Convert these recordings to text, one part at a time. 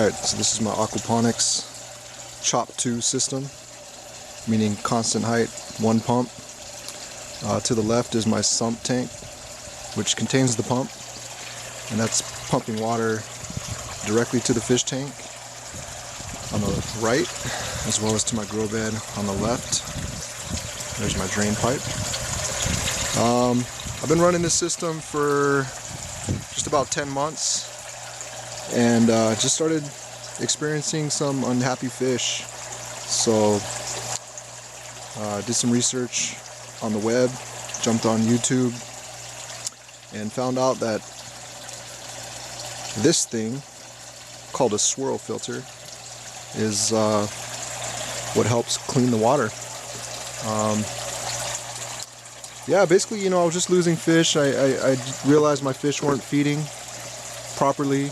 Alright, so this is my Aquaponics CHOP2 system, meaning constant height, one pump. To the left is my sump tank, which contains the pump, and that's pumping water directly to the fish tank on the right, as well as to my grow bed on the left. There's my drain pipe. I've been running this system for just about 10 months, and just started experiencing some unhappy fish. So did some research on the web, jumped on YouTube, and found out that this thing called a swirl filter is what helps clean the water. Yeah, basically, you know, I was just losing fish. I realized my fish weren't feeding properly,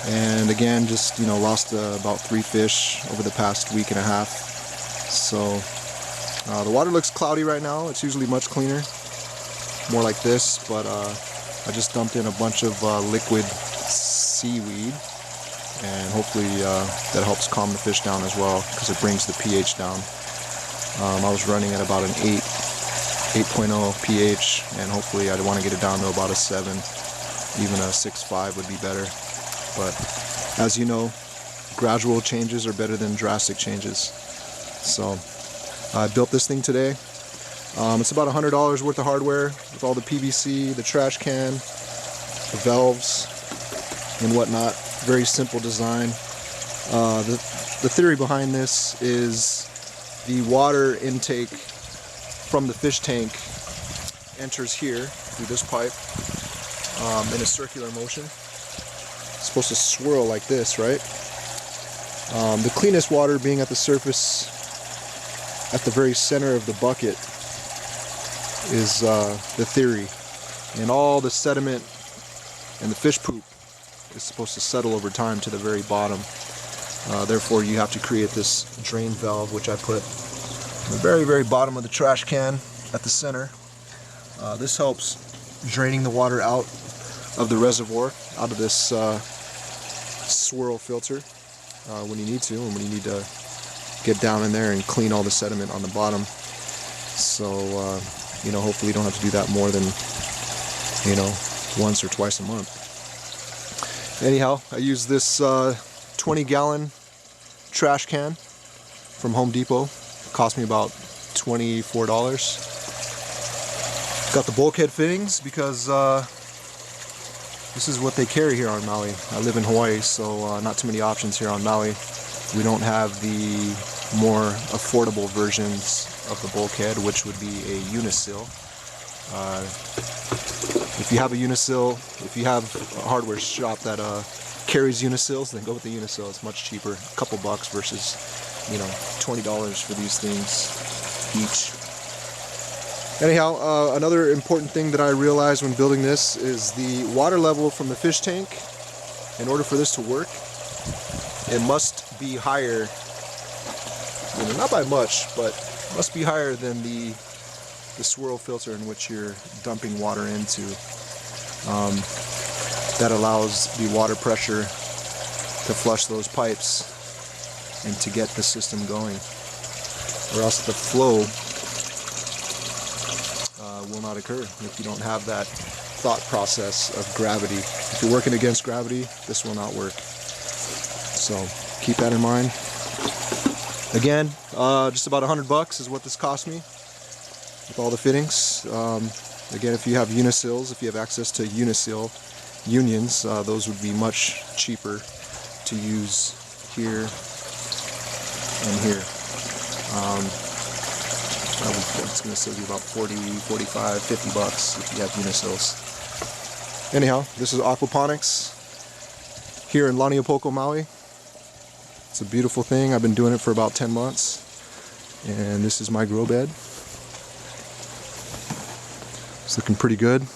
and again, just, you know, lost about 3 fish over the past week and a half. So the water looks cloudy right now. It's usually much cleaner, more like this, but I just dumped in a bunch of liquid seaweed, and hopefully that helps calm the fish down as well, because it brings the pH down. I was running at about an 8.0 pH, and hopefully I want to get it down to about a 7. Even a 6.5 would be better. But as you know, gradual changes are better than drastic changes. So I built this thing today. It's about $100 worth of hardware with all the PVC, the trash can, the valves, and whatnot. Very simple design. The theory behind this is the water intake from the fish tank enters here through this pipe in a circular motion. It's supposed to swirl like this, right? The cleanest water being at the surface, at the very center of the bucket, is the theory. And all the sediment and the fish poop is supposed to settle over time to the very bottom. Therefore, you have to create this drain valve, which I put in the very, very bottom of the trash can at the center. This helps draining the water out of the reservoir, out of this swirl filter when you need to, and when you need to get down in there and clean all the sediment on the bottom. So, you know, hopefully you don't have to do that more than, you know, once or twice a month. Anyhow, I use this 20-gallon trash can from Home Depot. It cost me about $24. Got the bulkhead fittings because this is what they carry here on Maui. I live in Hawaii, so not too many options here on Maui. We don't have the more affordable versions of the bulkhead, which would be a unisil. If you have a unisil, if you have a hardware shop that carries unisils, then go with the unisil. It's much cheaper, a couple bucks versus, you know, $20 for these things each. Anyhow, another important thing that I realized when building this is the water level from the fish tank. In order for this to work, it must be higher, you know, not by much, but must be higher than the swirl filter in which you're dumping water into. That allows the water pressure to flush those pipes and to get the system going, or else the flow will not occur if you don't have that thought process of gravity. If you're working against gravity, this will not work. So keep that in mind. Again, just about $100 is what this cost me with all the fittings. Again, if you have unisils, if you have access to unisil unions, those would be much cheaper to use here and here. It's going to save you about $40, $45, $50 if you have unisils. Anyhow, this is Aquaponics here in Laniopoko, Maui. It's a beautiful thing. I've been doing it for about 10 months. And this is my grow bed. It's looking pretty good.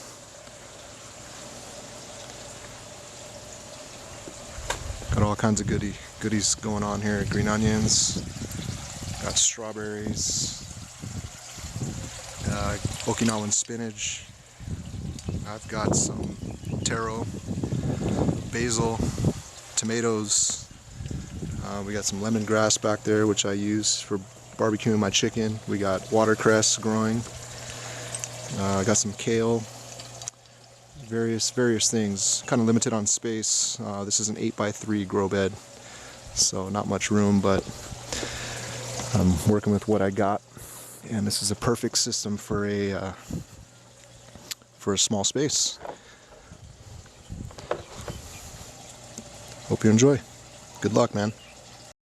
Got all kinds of goodies going on here. Green onions, got strawberries, Okinawan spinach. I've got some taro, basil, tomatoes. We got some lemongrass back there, which I use for barbecuing my chicken. We got watercress growing. I got some kale. Various things. Kind of limited on space. This is an 8x3 grow bed, so not much room, but I'm working with what I got. And this is a perfect system for a small space. Hope you enjoy. Good luck, man.